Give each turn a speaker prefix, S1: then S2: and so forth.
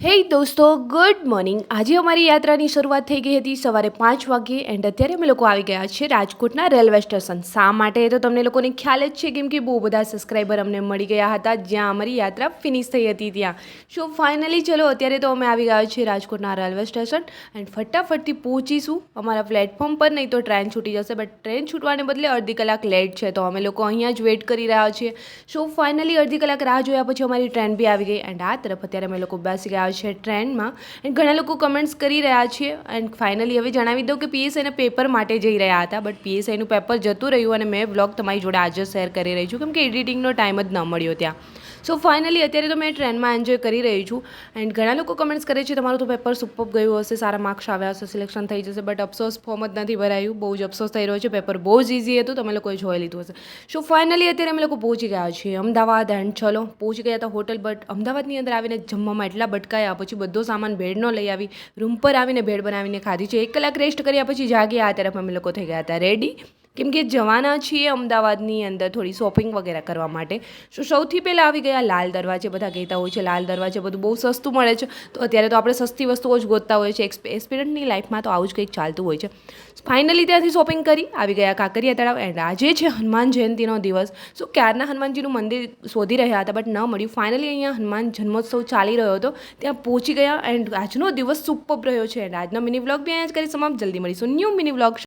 S1: હે દોસ્તો, good morning. આજે અમારી યાત્રાની શરૂઆત થઈ ગઈ હતી સવારે 5 વાગ્યે એન્ડ અત્યારે અમે લોકો આવી ગયા છે રાજકોટના રેલવે સ્ટેશન. શા માટે તો તમને લોકોને ખ્યાલ જ છે, કેમ કે બહુ બધા સબસ્ક્રાઈબર અમને મળી ગયા હતા જ્યાં અમારી યાત્રા ફિનિશ થઈ હતી ત્યાં. સો ફાઇનલી ચલો અત્યારે તો અમે આવી ગયા છીએ રાજકોટના રેલવે સ્ટેશન એન્ડ ફટાફટથી પહોંચીશું અમારા પ્લેટફોર્મ પર. નહીં તો ટ્રેન છૂટી જશે, બટ ટ્રેન છૂટવાને બદલે અડધી કલાક લેટ છે તો અમે લોકો અહીંયા જ વેઇટ કરી રહ્યા છીએ. સો ફાઇનલી અડધી કલાક રાહ જોયા પછી અમારી ટ્રેન બી આવી ગઈ એન્ડ આ તરફ અત્યારે અમે લોકો બેસી ગયા છે ટ્રેનમાં. એન્ડ ઘણા લોકો કમેન્ટ્સ કરી રહ્યા છે એન્ડ ફાઇનલી હવે જણાવી દઉં કે પીએસઆઈના પેપર માટે જઈ રહ્યા હતા, બટ પીએસઆઈનું પેપર જતું રહ્યું અને મેં વ્લોગ તમારી જોડે આજે શેર કરી રહી છું કેમ કે એડિટિંગનો ટાઈમ જ ન મળ્યો ત્યાં. સો ફાઇનલી અત્યારે તો મેં ટ્રેનમાં એન્જોય કરી રહી છું એન્ડ ઘણા લોકો કમેન્ટ્સ કરે છે તમારું તો પેપર સુપર ગયું હશે, સારા માર્ક્સ આવ્યા હશે, સિલેક્શન થઈ જશે, બટ અફસોસ ફોર્મ જ નથી ભરાયું. બહુ જ અફસોસ થઈ રહ્યો છે, પેપર બહુ જ ઇઝી હતું, તમે લોકોએ જોઈ લીધું હશે. સો ફાઇનલી અત્યારે અમે લોકો પહોંચી ગયા છીએ અમદાવાદ એન્ડ ચલો પહોંચી ગયા હતા હોટલ. બટ અમદાવાદની અંદર આવીને જમવામાં એટલા ભટકાયા, પછી બધો સામાન ભેળનો લઈ આવી રૂમ પર આવીને ભેળ બનાવીને ખાધી છે. 1 કલાક રેસ્ટ કર્યા પછી જાગ્યા આ તરફ અમે લોકો થઈ ગયા હતા રેડી કેમ કે જવાના છીએ અમદાવાદની અંદર થોડી શોપિંગ વગેરે કરવા માટે. સૌથી પહેલાં આવી ગયા લાલ દરવાજે. બધા કહેતા હોય છે લાલ દરવાજે બધું બહુ સસ્તું મળે છે, તો અત્યારે તો આપણે સસ્તી વસ્તુઓ જ ગોતતા હોય છે. એસ્પિરન્ટની લાઈફમાં તો આવું જ કંઈક ચાલતું હોય છે. ફાઇનલી ત્યાંથી શોપિંગ કરી આવી ગયા કાંકરિયા તળાવ એન્ડ આજે છે હનુમાન જયંતિનો દિવસ. સો ક્યારના હનુમાનજીનું મંદિર શોધી રહ્યા હતા બટ ન મળ્યું. ફાઇનલી અહીંયા હનુમાન જન્મોત્સવ ચાલી રહ્યો હતો, ત્યાં પહોંચી ગયા એન્ડ આજનો દિવસ સુપર રહ્યો છે. એન્ડ આજનો મિની વ્લોગ બી અહીંયા જ કરી સમાપ્ત. જલ્દી મળીશું ન્યૂ મિની વ્લોગ.